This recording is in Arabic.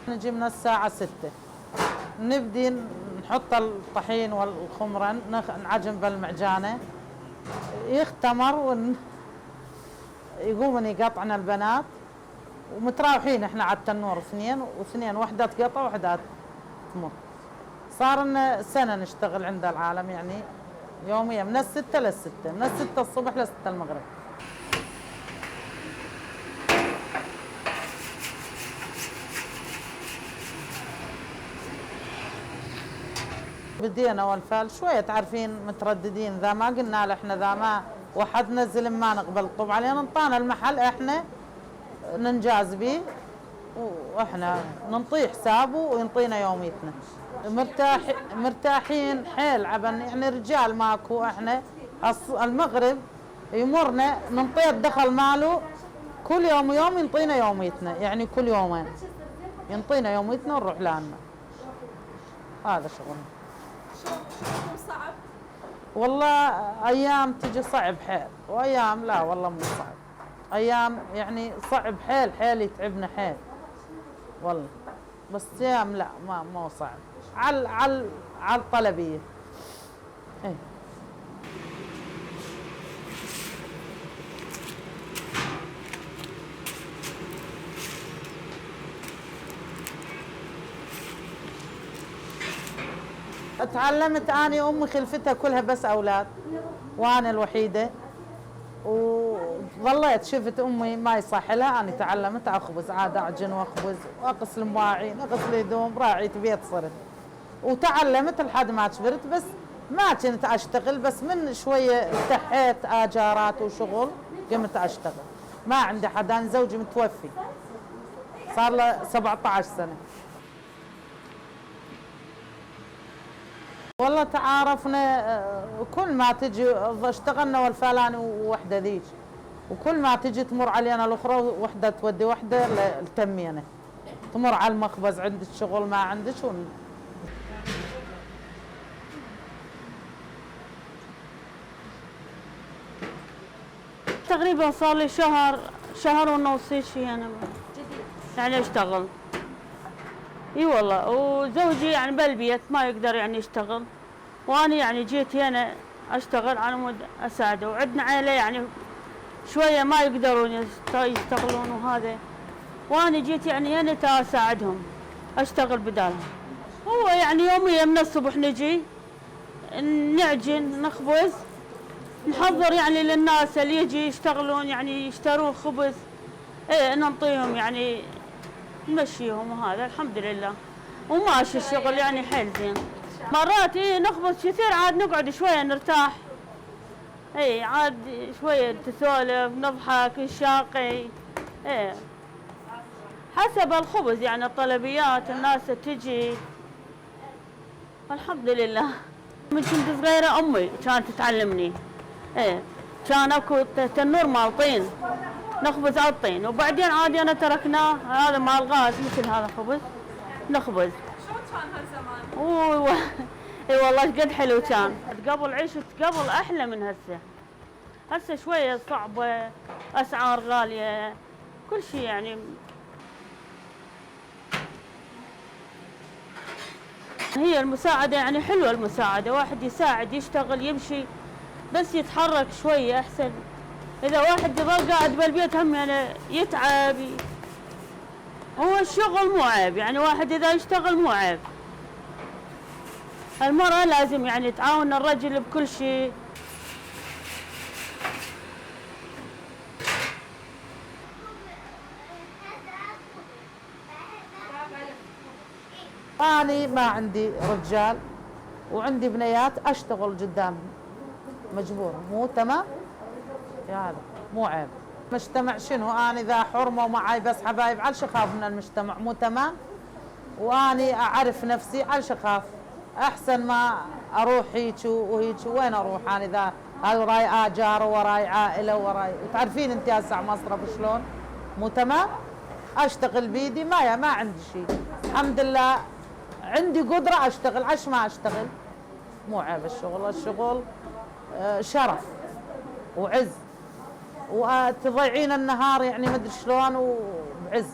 نجي من الساعة 6 نبدي نحط الطحين والخمرة نعجن بالمعجانة يختمر يقومن يقطعن البنات ومتراوحين احنا على التنور اثنين واثنين، وحدة تقطع وحدة تمر. صار لنا سنة نشتغل عند العالم يعني يوميا من 6 لل6، من 6 الصبح ل6 المغرب. بدينا والفال شوية تعرفين مترددين، ذا ما قلنا له احنا ذا ما وحد نزل ما نقبل طبعا، لان انطانا المحل احنا ننجاز به واحنا ننطيه حسابه وينطينا يوميتنا. مرتاحين حيل عبن يعني رجال ماكو، احنا المغرب يمرنا ننطيه الدخل ماله كل يوم ويوم ينطينا يوميتنا، يعني كل يومين ينطينا يوميتنا ونروح لنا. هذا شغلنا. شلون صعب؟ والله ايام تجي صعب حيل وايام لا والله مو صعب. ايام يعني صعب حيل حيل يتعبنا حيل والله، بس ايام لا ما صعب على الطلبيه. ايه تعلمت اني امي خلفتها كلها بس اولاد وانا الوحيده، وظليت شفت امي ما يصح لها، اني تعلمت اخبز عاد اعجن واخبز واغسل المواعين اغسل هدوم راعية بيت صرت، وتعلمت لحد ما كبرت. بس ما كنت اشتغل، بس من شويه التحيت اجارات وشغل قمت اشتغل. ما عندي حد، انا زوجي متوفي صار له 17 سنه. والله تعارفنا كل ما تجي اشتغلنا والفلاني وحده ذيك، وكل ما تجي تمر علينا الاخرى وحده تودي وحده التمينه، تمر على المخبز عندك شغل ما عندك تقريبا صار لي شهر ونص شيء انا يعني اشتغل. اي والله، وزوجي يعني بالبيت ما يقدر يعني يشتغل، وانا يعني جيت هنا اشتغل على مود اساعده، وعندنا عائله يعني شويه ما يقدرون يشتغلون وهذا، وانا جيت يعني هنا اساعدهم اشتغل بدالهم. هو يعني يوميا من الصبح نجي نعجن نخبز نحضر يعني للناس اللي يجي يشتغلون يعني يشترون خبز، ايه نعطيهم يعني نمشيهم، وهذا الحمد لله وماشي الشغل يعني حيل زين. مرات ايه نخبز كثير عاد نقعد شويه نرتاح، ايه عاد شويه تسولف نضحك نشاقي، ايه حسب الخبز يعني الطلبيات الناس تجي الحمد لله. من كنت صغيره امي كانت تعلمني، ايه كان اكو تنور مال طين نخبز على الطين، وبعدين عادي انا تركناه هذا مال غاز مثل هذا خبز نخبز. شلون كان هالزمان؟ اي والله قد حلو كان. قبل عيشت قبل احلى من هسه. هسه شويه صعبه، اسعار غاليه، كل شيء يعني. هي المساعده يعني حلوه، المساعده واحد يساعد يشتغل يمشي بس يتحرك شويه احسن. اذا واحد يظل قاعد بالبيت هم يعني يتعب. هو الشغل مو عيب يعني، واحد اذا يشتغل مو عيب. المرأة لازم يعني تعاون الرجل بكل شيء. أنا ما عندي رجال وعندي بنيات أشتغل قدام مجبور، مو تمام؟ يا هذا مو عيب. مجتمع شنو؟ أنا إذا حرمة ومعي بس حبايب علش أخاف من المجتمع، مو تمام؟ وأني أعرف نفسي علش أخاف، أحسن ما أروح هيك وهيك. وين أروح أنا إذا وراي آجار وراي عائلة وراي، تعرفين أنت هسه مصرف شلون؟ مو تمام؟ أشتغل بيدي ما عندي شيء، الحمد لله عندي قدرة أشتغل، عش ما أشتغل؟ مو عيب الشغل، الشغل شرف وعز، وتضيعين النهار يعني مدري شلون وبعز.